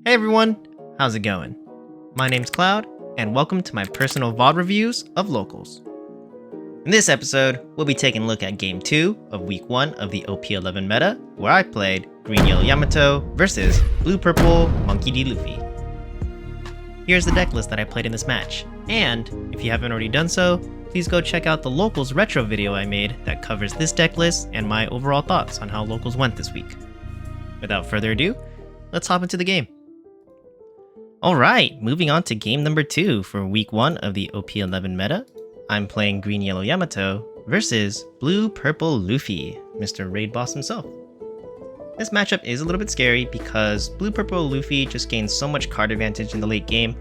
Hey everyone, how's it going? My name's Cloud, and welcome to my personal VOD reviews of Locals. In this episode, we'll be taking a look at Game 2 of Week 1 of the OP11 Meta, where I played Green Yellow Yamato versus Blue Purple Monkey D. Luffy. Here's the deck list that I played in this match, and if you haven't already done so, please go check out the Locals retro video I made that covers this deck list and my overall thoughts on how Locals went this week. Without further ado, let's hop into the game. Alright, moving on to game number 2 for week 1 of the OP11 meta. I'm playing Green Yellow Yamato versus Blue Purple Luffy, Mr. Raid Boss himself. This matchup is a little bit scary because Blue Purple Luffy just gains so much card advantage in the late game.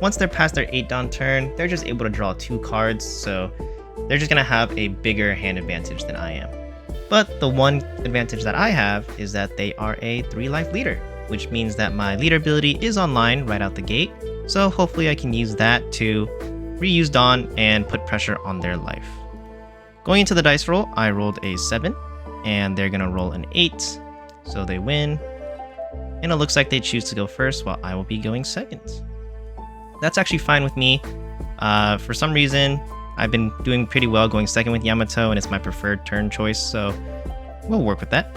Once they're past their 8-down turn, they're just able to draw 2 cards, so they're just going to have a bigger hand advantage than I am. But the one advantage that I have is that they are a 3-life leader, which means that my leader ability is online right out the gate, so hopefully I can use that to reuse Dawn and put pressure on their life. Going into the dice roll, I rolled a 7, and they're going to roll an 8, so they win, and it looks like they choose to go first while I will be going second. That's actually fine with me. For some reason, I've been doing pretty well going second with Yamato, and it's my preferred turn choice, so we'll work with that.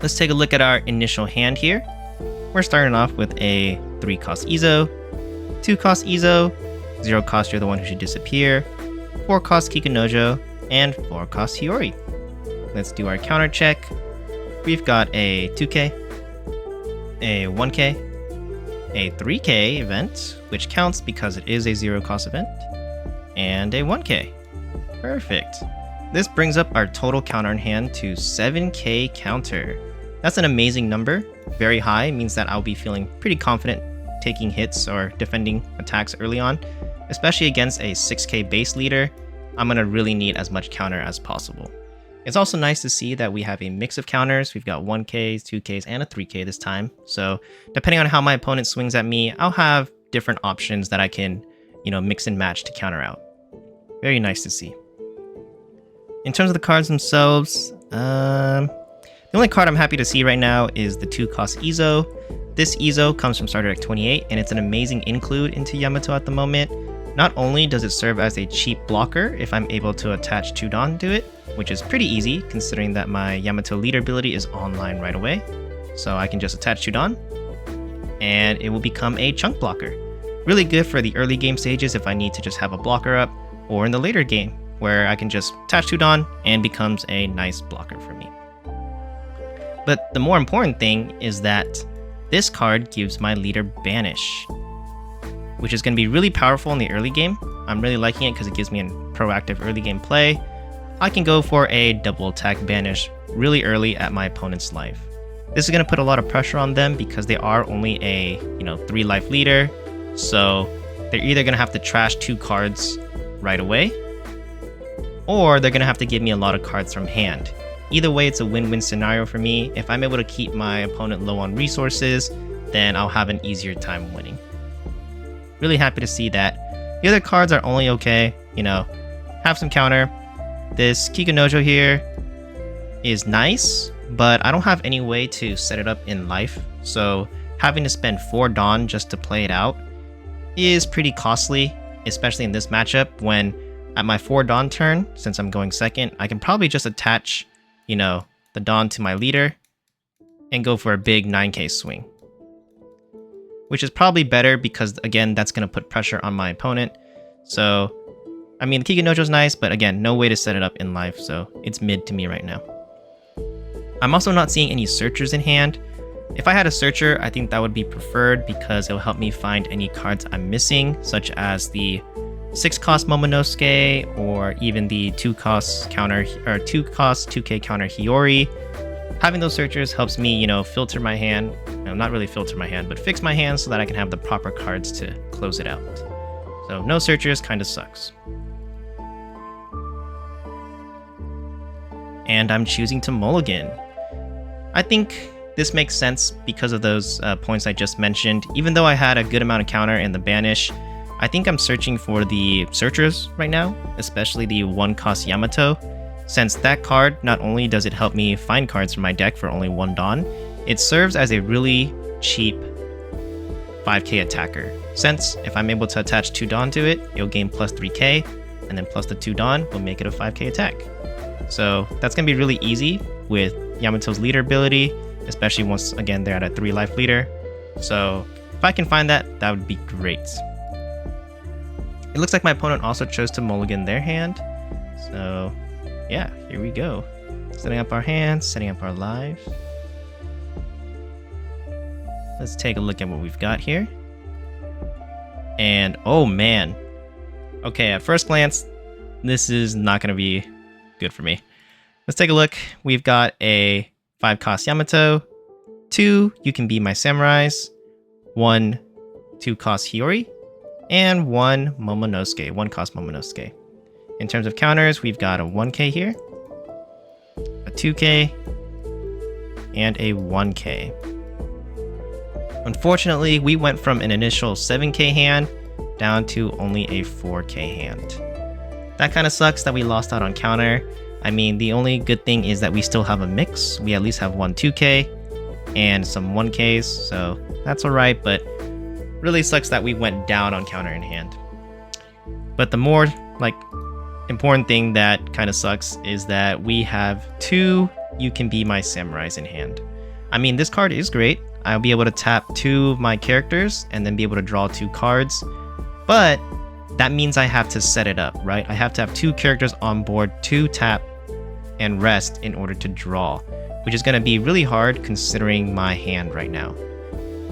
Let's take a look at our initial hand here. We're starting off with a 3-cost Izo, 2-cost Izo, 0-cost You're the One Who Should Disappear, 4-cost Kikunojo, and 4-cost Hiyori. Let's do our counter check. We've got a 2k, a 1k, a 3k event, which counts because it is a 0-cost event, and a 1k. Perfect. This brings up our total counter in hand to 7k counter. That's an amazing number. Very high, means that I'll be feeling pretty confident taking hits or defending attacks early on. Especially against a 6k base leader, I'm going to really need as much counter as possible. It's also nice to see that we have a mix of counters. We've got 1ks, 2ks, and a 3k this time. So depending on how my opponent swings at me, I'll have different options that I can, mix and match to counter out. Very nice to see. In terms of the cards themselves, the only card I'm happy to see right now is the 2-cost Izo. This Izo comes from starter deck 28, and it's an amazing include into Yamato at the moment. Not only does it serve as a cheap blocker if I'm able to attach 2 Dawn to it, which is pretty easy considering that my Yamato leader ability is online right away. So I can just attach 2 Dawn, and it will become a chunk blocker. Really good for the early game stages if I need to just have a blocker up, or in the later game, where I can just attach 2 Dawn and becomes a nice blocker for me. But the more important thing is that this card gives my leader Banish, which is going to be really powerful in the early game. I'm really liking it because it gives me a proactive early game play. I can go for a double attack Banish really early at my opponent's life. This is going to put a lot of pressure on them because they are only a 3-life leader, so they're either going to have to trash 2 cards right away, or they're going to have to give me a lot of cards from hand. Either way, it's a win-win scenario for me. If I'm able to keep my opponent low on resources, then I'll have an easier time winning. Really happy to see that. The other cards are only okay, have some counter. This Kikunojo here is nice, but I don't have any way to set it up in life, so having to spend 4 Dawn just to play it out is pretty costly, especially in this matchup when at my 4 Dawn turn, since I'm going second, I can probably just attach the Dawn to my leader and go for a big 9k swing. Which is probably better because, again, that's going to put pressure on my opponent. So, the Kikunojo's nice, but again, no way to set it up in life, so it's mid to me right now. I'm also not seeing any searchers in hand. If I had a searcher, I think that would be preferred because it'll help me find any cards I'm missing, such as the 6-cost Momonosuke, or even the 2-cost counter, or 2-cost 2k counter Hiyori. Having those searchers helps me, filter my hand. Not really filter my hand, but fix my hand so that I can have the proper cards to close it out. So no searchers kind of sucks. And I'm choosing to mulligan. I think this makes sense because of those points I just mentioned. Even though I had a good amount of counter in the Banish, I think I'm searching for the searchers right now, especially the 1-cost Yamato, since that card, not only does it help me find cards from my deck for only 1 Dawn, it serves as a really cheap 5k attacker. Since if I'm able to attach 2 Dawn to it, it'll gain plus 3k, and then plus the 2 Dawn will make it a 5k attack. So that's going to be really easy with Yamato's leader ability, especially once again they're at a 3 life leader. So if I can find that, that would be great. It looks like my opponent also chose to mulligan their hand. So yeah, here we go. Setting up our hands, setting up our lives. Let's take a look at what we've got here. And oh man. Okay, at first glance, this is not going to be good for me. Let's take a look. We've got a 5-cost Yamato, 2 You Can Be My Samurais, 1 2-cost Hiyori, and 1 Momonosuke, 1-cost Momonosuke. In terms of counters, we've got a 1k here, a 2k, and a 1k. Unfortunately, we went from an initial 7k hand down to only a 4k hand. That kind of sucks that we lost out on counter. I mean, the only good thing is that we still have a mix. We at least have 1 2k and some 1ks, so that's alright, but really sucks that we went down on counter in hand. But the more important thing that kind of sucks is that we have 2 You Can Be My Samurais in hand. I mean, this card is great. I'll be able to tap 2 of my characters and then be able to draw 2 cards, but that means I have to set it up, right? I have to have 2 characters on board to tap and rest in order to draw, which is going to be really hard considering my hand right now.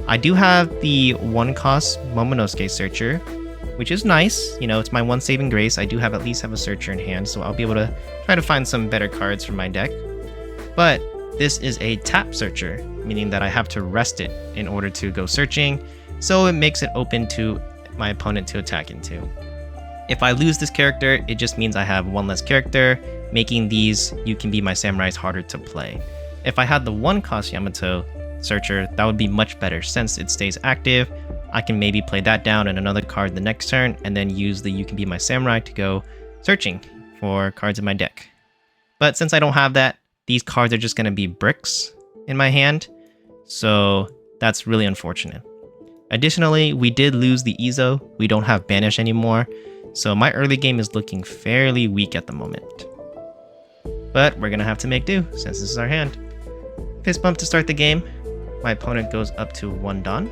I do have the 1-cost Momonosuke Searcher, which is nice. You know, it's my 1 saving grace. I do have at least have a Searcher in hand, so I'll be able to try to find some better cards for my deck. But this is a tap Searcher, meaning that I have to rest it in order to go searching, so it makes it open to my opponent to attack into. If I lose this character, it just means I have 1 less character, making these You Can Be My Samurais harder to play. If I had the 1-cost Yamato Searcher, that would be much better. Since it stays active, I can maybe play that down and another card the next turn, and then use the You Can Be My Samurai to go searching for cards in my deck. But since I don't have that, these cards are just going to be bricks in my hand, so that's really unfortunate. Additionally, we did lose the Izo. We don't have Banish anymore, so my early game is looking fairly weak at the moment. But we're going to have to make do, since this is our hand. Fist bump to start the game. My opponent goes up to 1 Dawn.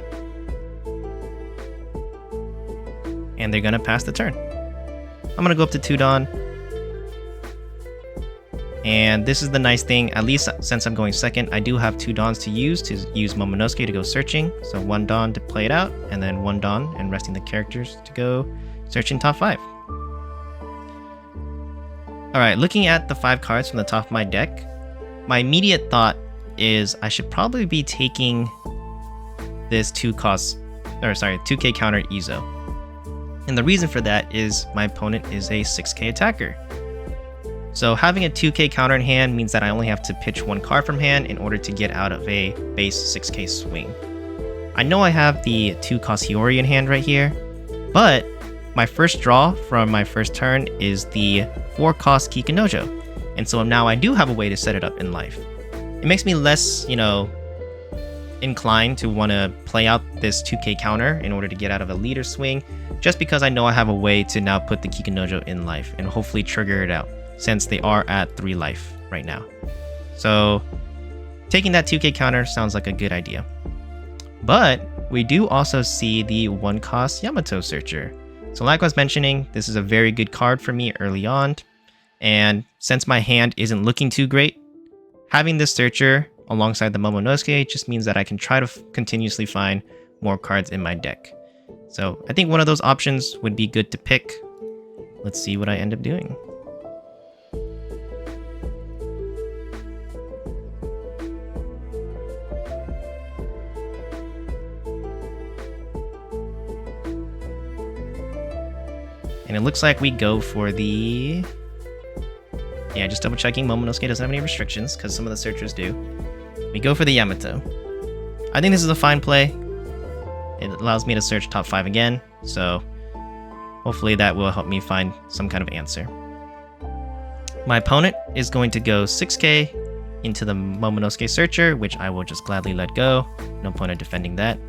And they're going to pass the turn. I'm going to go up to 2 Dawn. And this is the nice thing, at least since I'm going second, I do have 2 Dawns to use Momonosuke to go searching. So 1 Dawn to play it out, and then 1 Dawn and resting the characters to go searching top 5. Alright, looking at the 5 cards from the top of my deck, my immediate thought is I should probably be taking this 2k counter Izo. And the reason for that is my opponent is a 6k attacker. So having a 2k counter in hand means that I only have to pitch 1 card from hand in order to get out of a base 6k swing. I know I have the 2-cost Hiyori in hand right here, but my first draw from my first turn is the 4-cost Kikinojo, and so now I do have a way to set it up in life. It makes me less, inclined to want to play out this 2k counter in order to get out of a leader swing, just because I know I have a way to now put the Kikinojo in life and hopefully trigger it out, since they are at 3 life right now. So taking that 2k counter sounds like a good idea. But we do also see the 1-cost Yamato Searcher. So like I was mentioning, this is a very good card for me early on, and since my hand isn't looking too great, having this Searcher alongside the Momonosuke just means that I can try to continuously find more cards in my deck. So I think one of those options would be good to pick. Let's see what I end up doing. And it looks like we go for the... Yeah, just double checking. Momonosuke doesn't have any restrictions, because some of the searchers do. We go for the Yamato. I think this is a fine play. It allows me to search top 5 again, so hopefully that will help me find some kind of answer. My opponent is going to go 6k into the Momonosuke Searcher, which I will just gladly let go. No point of defending that.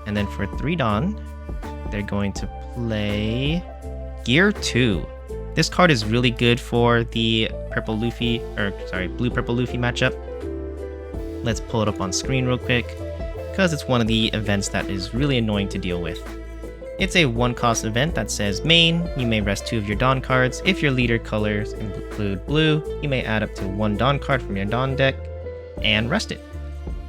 And then for 3 Dawn, they're going to play Gear 2. This card is really good for the blue-purple Luffy matchup. Let's pull it up on screen real quick, because it's one of the events that is really annoying to deal with. It's a 1-cost event that says main, you may rest 2 of your Dawn cards. If your leader colors include blue, you may add up to 1 Dawn card from your Dawn deck and rest it.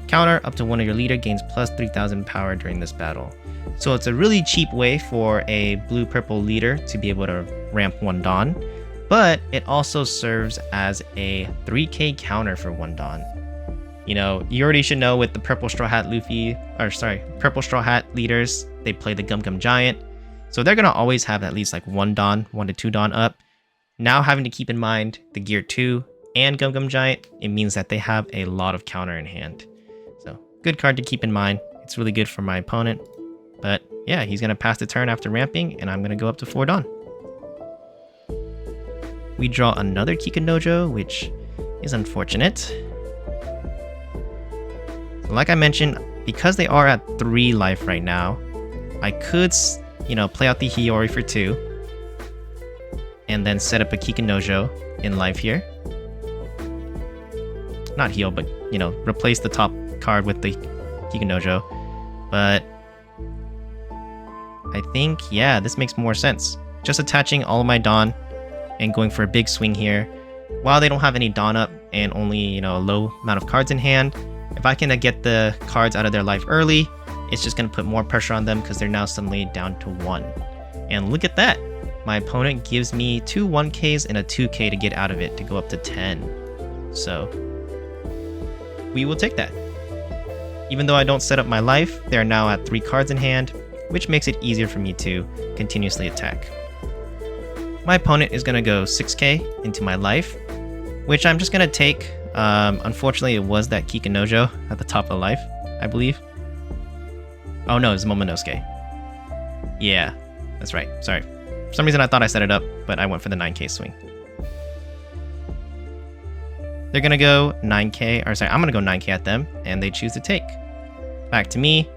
Counter, up to 1 of your leader gains plus 3000 power during this battle. So it's a really cheap way for a blue-purple leader to be able to ramp 1 Dawn, but it also serves as a 3k counter for 1 Dawn. You know, you already should know with the Purple Straw Hat Purple Straw Hat leaders, they play the Gum Gum Giant. So they're going to always have at least like 1 Dawn, 1 to 2 Dawn up. Now having to keep in mind the Gear 2 and Gum Gum Giant, it means that they have a lot of counter in hand. So good card to keep in mind. It's really good for my opponent. But yeah, he's going to pass the turn after ramping, and I'm going to go up to 4 Dawn. We draw another Kikanojo, which is unfortunate. Like I mentioned, because they are at 3 life right now, I could, play out the Hiyori for 2, and then set up a Kikanojo in life here. Not heal, but, replace the top card with the Kikanojo. But I think, yeah, this makes more sense. Just attaching all of my Dawn and going for a big swing here. While they don't have any Dawn up and only, a low amount of cards in hand, if I can get the cards out of their life early, it's just going to put more pressure on them because they're now suddenly down to 1. And look at that. My opponent gives me 2 1Ks and a 2K to get out of it to go up to 10. So we will take that. Even though I don't set up my life, they're now at 3 cards in hand, which makes it easier for me to continuously attack. My opponent is going to go 6k into my life, which I'm just going to take. Unfortunately, it was that Kikanojo at the top of the life, I believe. Oh no, it's Momonosuke. Yeah, that's right. Sorry. For some reason I thought I set it up, but I went for the 9k swing. They're going to go 9k, or sorry, I'm going to go 9k at them, and they choose to take. Back to me.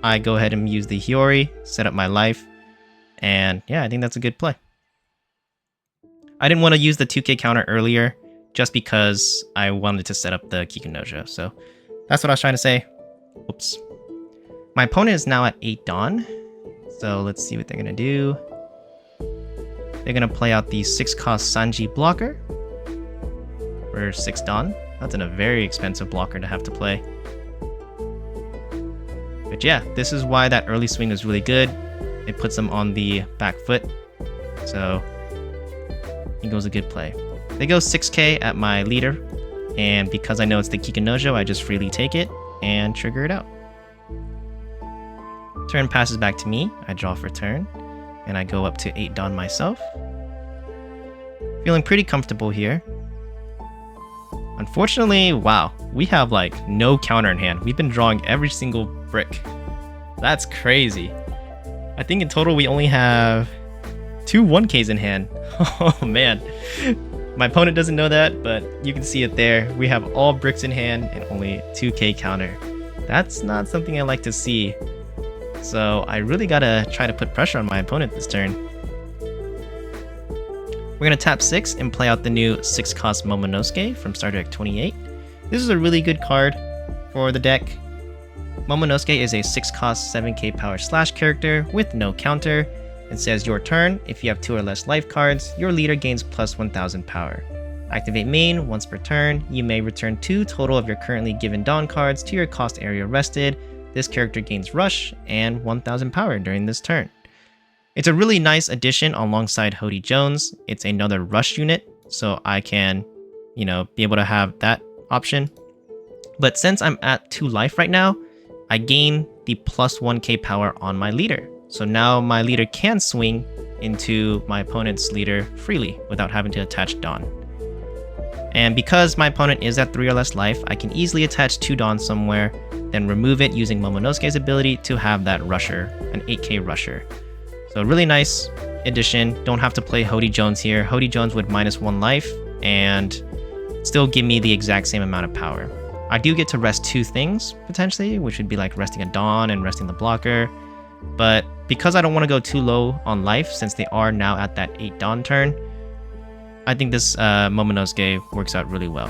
I go ahead and use the Hiyori, set up my life, and yeah, I think that's a good play. I didn't want to use the 2k counter earlier, just because I wanted to set up the Kikanojo, so that's what I was trying to say. Whoops. My opponent is now at 8 Dawn, so let's see what they're going to do. They're going to play out the 6-cost Sanji blocker for 6 Dawn. That's a very expensive blocker to have to play. But yeah, this is why that early swing is really good. It puts them on the back foot, so it goes a good play. They go 6k at my leader, and because I know it's the Kikanojo, I just freely take it and trigger it out. Turn passes back to me, I draw for turn, and I go up to 8 Dawn myself. Feeling pretty comfortable here. Unfortunately, wow, we have like no counter in hand. We've been drawing every single brick. That's crazy. I think in total we only have 2 1Ks in hand. Oh man. My opponent doesn't know that, but you can see it there. We have all bricks in hand and only 2k counter. That's not something I like to see. So I really gotta try to put pressure on my opponent this turn. We're gonna tap 6 and play out the new 6-cost Momonosuke from Starter Deck 28. This is a really good card for the deck. Momonosuke is a 6-cost 7k power slash character with no counter. It says your turn, if you have 2 or less life cards, your leader gains plus 1000 power. Activate main, once per turn, you may return 2 total of your currently given Dawn cards to your cost area rested. This character gains rush and 1000 power during this turn. It's a really nice addition alongside Hody Jones. It's another rush unit, so I can, be able to have that option. But since I'm at 2 life right now, I gain the plus 1k power on my leader. So now my leader can swing into my opponent's leader freely without having to attach Dawn. And because my opponent is at 3 or less life, I can easily attach 2 Dawn somewhere, then remove it using Momonosuke's ability to have that rusher, an 8k rusher. So really nice addition. Don't have to play Hody Jones here. Hody Jones would -1 life, and still give me the exact same amount of power. I do get to rest 2 things, potentially, which would be like resting a Dawn and resting the blocker. But because I don't want to go too low on life, since they are now at that 8 Dawn turn, I think this Momonosuke works out really well.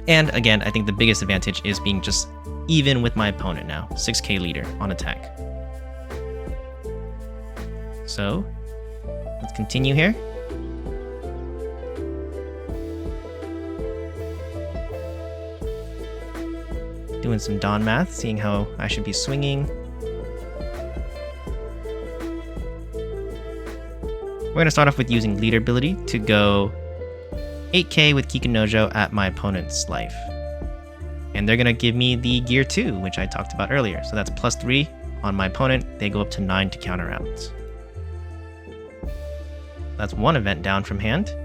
And again, I think the biggest advantage is being just even with my opponent now. 6k leader on attack. So, let's continue here. Doing some Dawn math, seeing how I should be swinging. We're going to start off with using leader ability to go 8k with Kikunojo at my opponent's life. And they're going to give me the gear 2, which I talked about earlier. So that's plus 3 on my opponent. They go up to 9 to counter rounds. That's 1 event down from hand.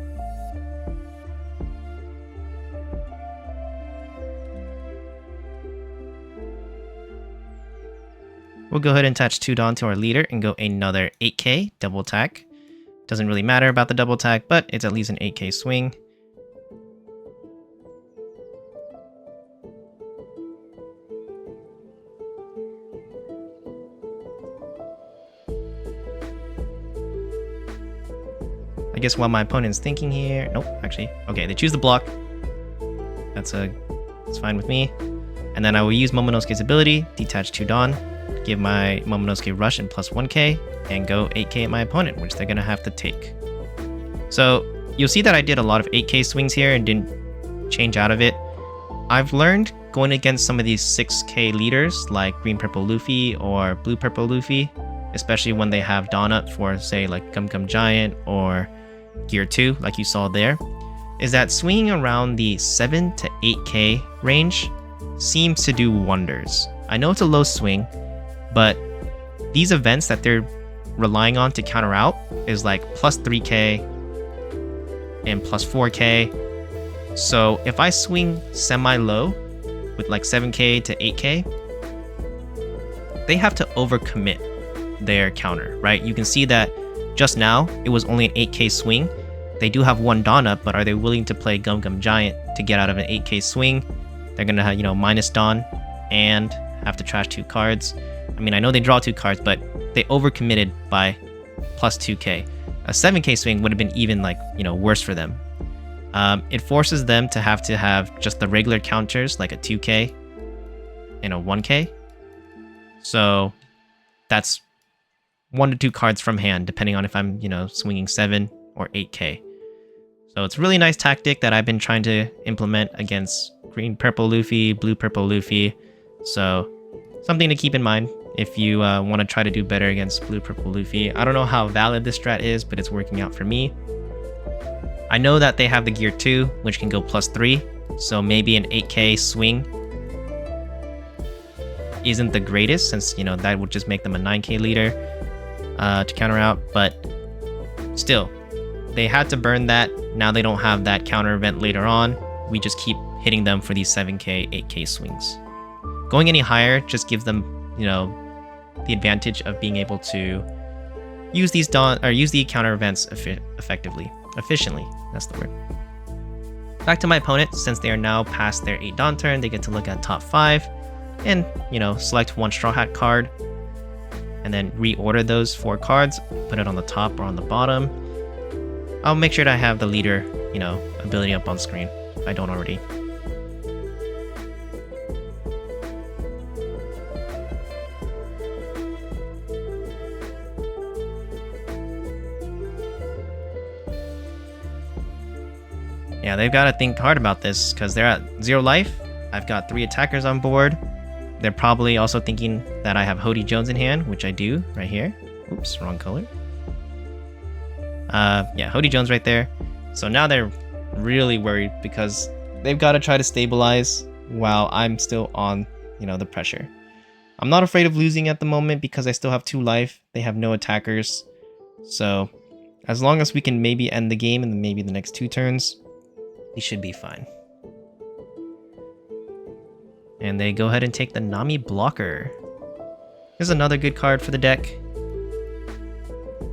We'll go ahead and attach 2 Dawn to our leader and go another 8k double attack. Doesn't really matter about the double attack, but it's at least an 8k swing. I guess while my opponent's thinking here... Nope, actually. Okay, they choose the block. That's fine with me. And then I will use Momonosuke's ability, detach 2 Dawn, give my Momonosuke rush and plus 1k, and go 8k at my opponent, which they're going to have to take. So you'll see that I did a lot of 8k swings here and didn't change out of it. I've learned going against some of these 6k leaders like Green Purple Luffy or Blue Purple Luffy, especially when they have Dawn up for, say, like Gum Gum Giant or Gear 2, like you saw there, is that swinging around the 7 to 8k range seems to do wonders. I know it's a low swing, but these events that they're relying on to counter out is like plus 3k and plus 4k. So if I swing semi-low with like 7k to 8k, they have to overcommit their counter, right? You can see that just now it was only an 8k swing. They do have 1 Dawn up, but are they willing to play Gum Gum Giant to get out of an 8k swing? They're gonna have, minus Dawn and have to trash 2 cards. I mean, I know they draw 2 cards, but they overcommitted by plus 2k. A 7k swing would have been even worse for them. It forces them to have just the regular counters, like a 2k and a 1k. So that's 1 to 2 cards from hand, depending on if I'm, swinging 7 or 8k. So it's a really nice tactic that I've been trying to implement against Green Purple Luffy, Blue Purple Luffy. So something to keep in mind if you want to try to do better against Blue Purple Luffy. I don't know how valid this strat is, but it's working out for me. I know that they have the Gear 2, which can go plus 3, so maybe an 8k swing isn't the greatest, since that would just make them a 9k leader to counter out, but still, they had to burn that. Now they don't have that counter event later on. We just keep hitting them for these 7k, 8k swings. Going any higher just gives them, the advantage of being able to use these use the counter events efficiently. That's the word. Back to my opponent, since they are now past their 8 Dawn turn, they get to look at top 5 and, select 1 Straw Hat card and then reorder those 4 cards, put it on the top or on the bottom. I'll make sure that I have the leader, ability up on screen if I don't already. Yeah, they've got to think hard about this because they're at 0 life. I've got 3 attackers on board. They're probably also thinking that I have Hody Jones in hand, which I do right here. Oops, wrong color. Yeah, Hody Jones right there. So now they're really worried because they've got to try to stabilize while I'm still on, the pressure. I'm not afraid of losing at the moment because I still have 2 life. They have no attackers. So as long as we can maybe end the game in maybe the next 2 turns, we should be fine. And they go ahead and take the Nami Blocker. Here's another good card for the deck.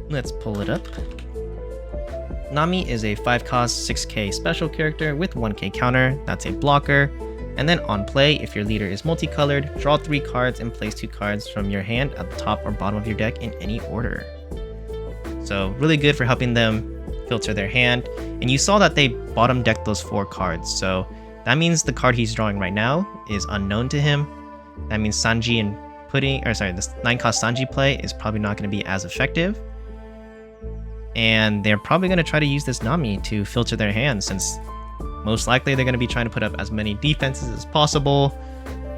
Let's pull it up. Nami is a 5-cost 6k special character with 1k counter, that's a blocker. And then on play, if your leader is multicolored, draw 3 cards and place 2 cards from your hand at the top or bottom of your deck in any order. So really good for helping them filter their hand. And you saw that they bottom decked those 4 cards, so that means the card he's drawing right now is unknown to him. That means Sanji and this 9-cost Sanji play is probably not going to be as effective. And they're probably going to try to use this Nami to filter their hand, since most likely they're going to be trying to put up as many defenses as possible,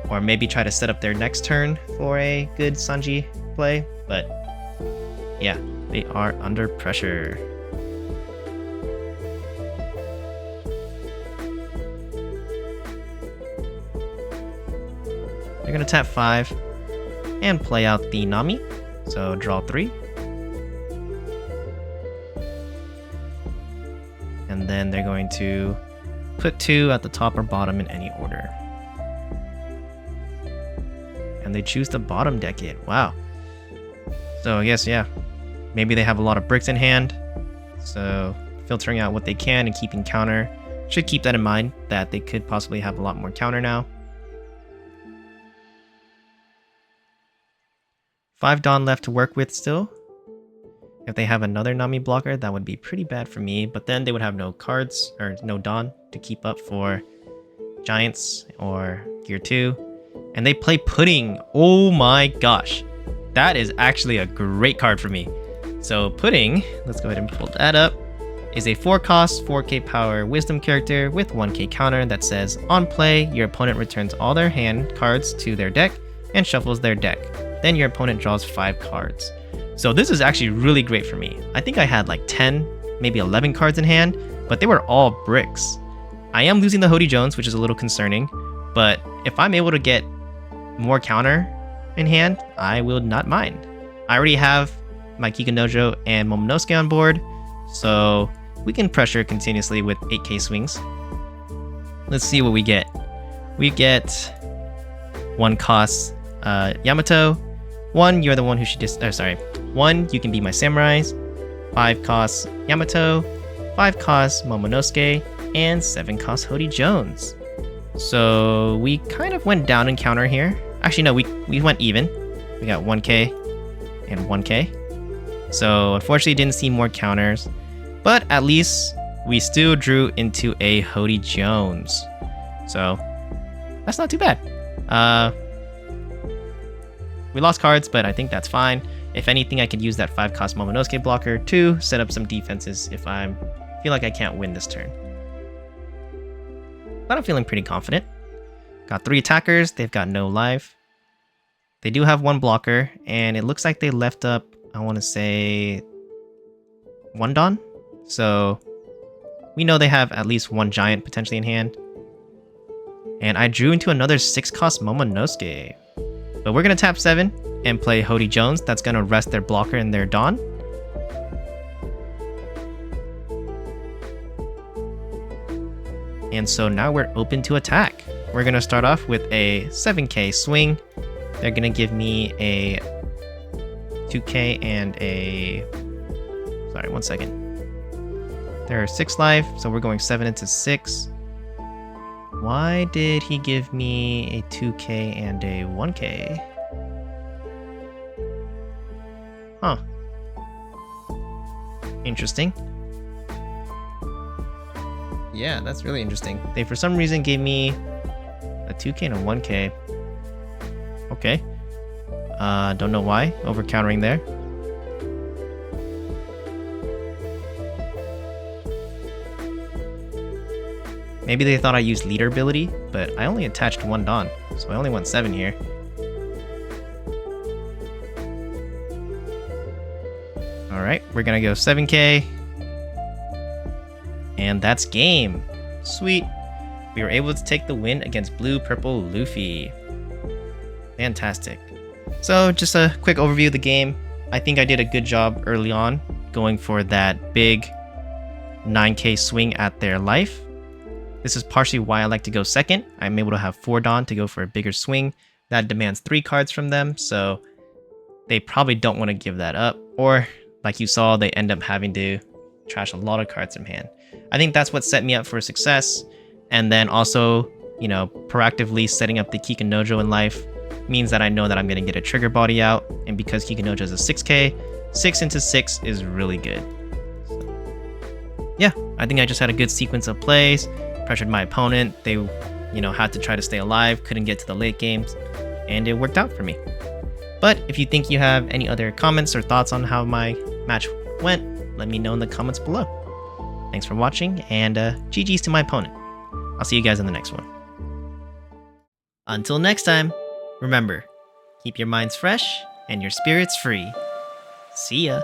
or maybe try to set up their next turn for a good Sanji play. But yeah, they are under pressure. They're going to tap 5 and play out the Nami, so draw 3. And then they're going to put 2 at the top or bottom in any order. And they choose to bottom deck it. Wow. So I guess, yeah, maybe they have a lot of bricks in hand, so filtering out what they can and keeping counter. Should keep that in mind, that they could possibly have a lot more counter now. 5 Dawn left to work with still. If they have another Nami blocker, that would be pretty bad for me, but then they would have no cards, or no Dawn, to keep up for Giants or Gear 2. And they play Pudding. Oh my gosh. That is actually a great card for me. So Pudding, let's go ahead and pull that up, is a 4-cost, 4k power wisdom character with 1k counter that says, on play, your opponent returns all their hand cards to their deck and shuffles their deck. Then your opponent draws 5 cards. So this is actually really great for me. I think I had like 10, maybe 11 cards in hand, but they were all bricks. I am losing the Hody Jones, which is a little concerning, but if I'm able to get more counter in hand, I will not mind. I already have my Kikanojo and Momonosuke on board, so we can pressure continuously with 8k swings. Let's see what we get. We get 1-cost Yamato. 1, you're the one who should just, 1, you can be my samurais. 5-cost Yamato, 5-cost Momonosuke, and 7-cost Hody Jones. So we kind of went down in counter here. Actually, no, we went even. We got 1k and 1k. So unfortunately didn't see more counters, but at least we still drew into a Hody Jones. So that's not too bad. We lost cards, but I think that's fine. If anything, I could use that 5-cost Momonosuke blocker to set up some defenses if I feel like I can't win this turn. But I'm feeling pretty confident. Got 3 attackers, they've got no life. They do have 1 blocker, and it looks like they left up, I want to say, 1 Dawn. So we know they have at least 1 Giant potentially in hand. And I drew into another 6-cost Momonosuke. But we're going to tap 7 and play Hody Jones. That's going to rest their blocker and their Dawn. And so now we're open to attack. We're going to start off with a 7k swing. They're going to give me a 2k and a... Sorry, 1 second. There are 6 life, so we're going 7 into 6. Why did he give me a 2k and a 1k? Huh. Interesting. Yeah, that's really interesting. They for some reason gave me a 2k and a 1k. Okay. Don't know why. Over countering there. Maybe they thought I used leader ability, but I only attached 1 Dawn, so I only want 7 here. Alright, we're gonna go 7k. And that's game. Sweet. We were able to take the win against Blue-Purple Luffy. Fantastic. So just a quick overview of the game. I think I did a good job early on going for that big 9k swing at their life. This is partially why I like to go second. I'm able to have 4 Dawn to go for a bigger swing. That demands 3 cards from them, so they probably don't want to give that up. Or, like you saw, they end up having to trash a lot of cards from hand. I think that's what set me up for success. And then also, you know, proactively setting up the Kikanojo in life means that I know that I'm going to get a trigger body out. And because Kikanojo is a 6k, 6 into 6 is really good. So, yeah, I think I just had a good sequence of plays, pressured my opponent. They, you know, had to try to stay alive, couldn't get to the late games, and it worked out for me. But if you think you have any other comments or thoughts on how my match went, let me know in the comments below. Thanks for watching, and GG's to my opponent. I'll see you guys in the next one. Until next time, remember, keep your minds fresh and your spirits free. See ya!